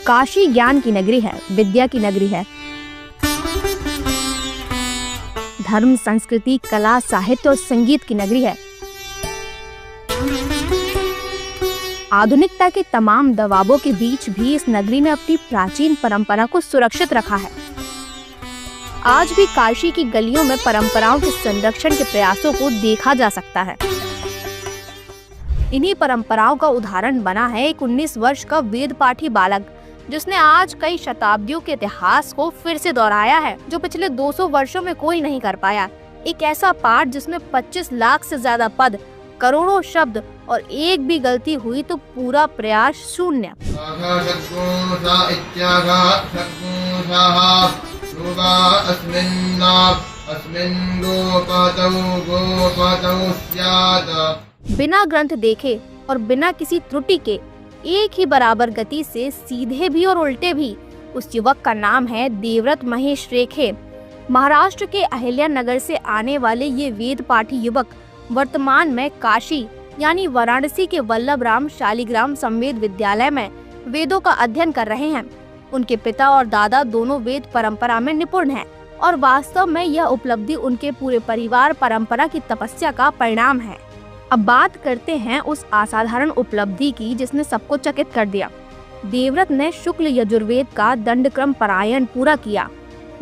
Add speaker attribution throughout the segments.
Speaker 1: काशी ज्ञान की नगरी है, विद्या की नगरी है। धर्म, संस्कृति, कला, साहित्य और संगीत की नगरी है। आधुनिकता के तमाम दबावों के बीच भी इस नगरी ने अपनी प्राचीन परंपरा को सुरक्षित रखा है। आज भी काशी की गलियों में परंपराओं के संरक्षण के प्रयासों को देखा जा सकता है। इन्हीं परंपराओं का उदाहरण बना है एक 19 वर्ष का वेद पाठी बालक, जिसने आज कई शताब्दियों के इतिहास को फिर से दोहराया है, जो पिछले 200 वर्षों में कोई नहीं कर पाया। एक ऐसा पाठ जिसमें 25 लाख से ज्यादा पद, करोड़ों शब्द और एक भी गलती हुई तो पूरा प्रयास शून्य। बिना ग्रंथ देखे और बिना किसी त्रुटि के एक ही बराबर गति से सीधे भी और उल्टे भी, उस युवक का नाम है देवव्रत महेश रेखे। महाराष्ट्र के अहिल्या नगर से आने वाले ये वेद पाठी युवक वर्तमान में काशी यानी वाराणसी के वल्लभराम शालिग्राम संवेद विद्यालय में वेदों का अध्ययन कर रहे हैं। उनके पिता और दादा दोनों वेद परंपरा में निपुण हैं और वास्तव में यह उपलब्धि उनके पूरे परिवार परंपरा की तपस्या का परिणाम है। अब बात करते हैं उस असाधारण उपलब्धि की जिसने सबको चकित कर दिया। देवव्रत ने शुक्ल यजुर्वेद का दंडक्रम पारायण पूरा किया।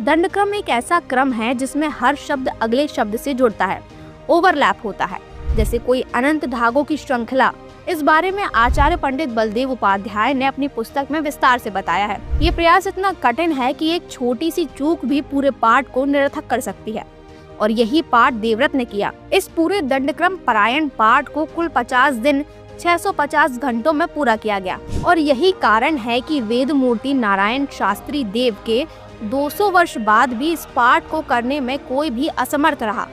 Speaker 1: दंडक्रम एक ऐसा क्रम है जिसमें हर शब्द अगले शब्द से जुड़ता है, ओवरलैप होता है, जैसे कोई अनंत धागों की श्रृंखला। इस बारे में आचार्य पंडित बलदेव उपाध्याय ने अपनी पुस्तक में विस्तार से बताया है। ये प्रयास इतना कठिन है कि एक छोटी सी चूक भी पूरे पाठ को निरर्थक कर सकती है, और यही पाठ देवव्रत ने किया। इस पूरे दंडक्रम पारायण पाठ को कुल 50 दिन 650 घंटों में पूरा किया गया, और यही कारण है कि वेद मूर्ति नारायण शास्त्री देव के 200 वर्ष बाद भी इस पाठ को करने में कोई भी असमर्थ रहा।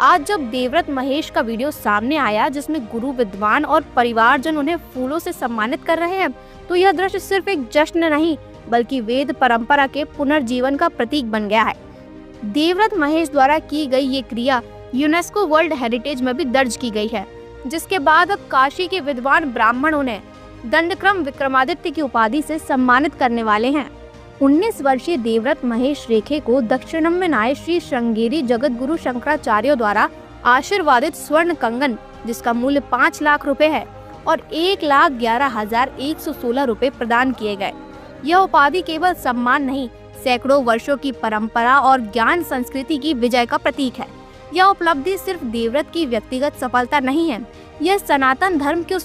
Speaker 1: आज जब देवव्रत महेश का वीडियो सामने आया जिसमें गुरु, विद्वान और परिवारजन उन्हें फूलों से सम्मानित कर रहे हैं, तो यह दृश्य सिर्फ एक जश्न नहीं बल्कि वेद परंपरा के पुनर्जीवन का प्रतीक बन गया है। देवव्रत महेश द्वारा की गई ये क्रिया यूनेस्को वर्ल्ड हेरिटेज में भी दर्ज की गई है, जिसके बाद अब काशी के विद्वान ब्राह्मण उन्हें दंडक्रम विक्रमादित्य की उपाधि से सम्मानित करने वाले हैं। 19 वर्षीय देवव्रत महेश रेखे को दक्षिणम में आए श्री श्रृंगेरी जगत गुरु शंकराचार्य द्वारा आशीर्वादित स्वर्ण कंगन, जिसका मूल्य 5 लाख रुपए है, और 1,11,116 रुपए प्रदान किए गए। यह उपाधि केवल सम्मान नहीं, सैकड़ों वर्षों की परंपरा और ज्ञान संस्कृति की विजय का प्रतीक है। यह उपलब्धि सिर्फ देवव्रत की व्यक्तिगत सफलता नहीं है, यह सनातन धर्म के उस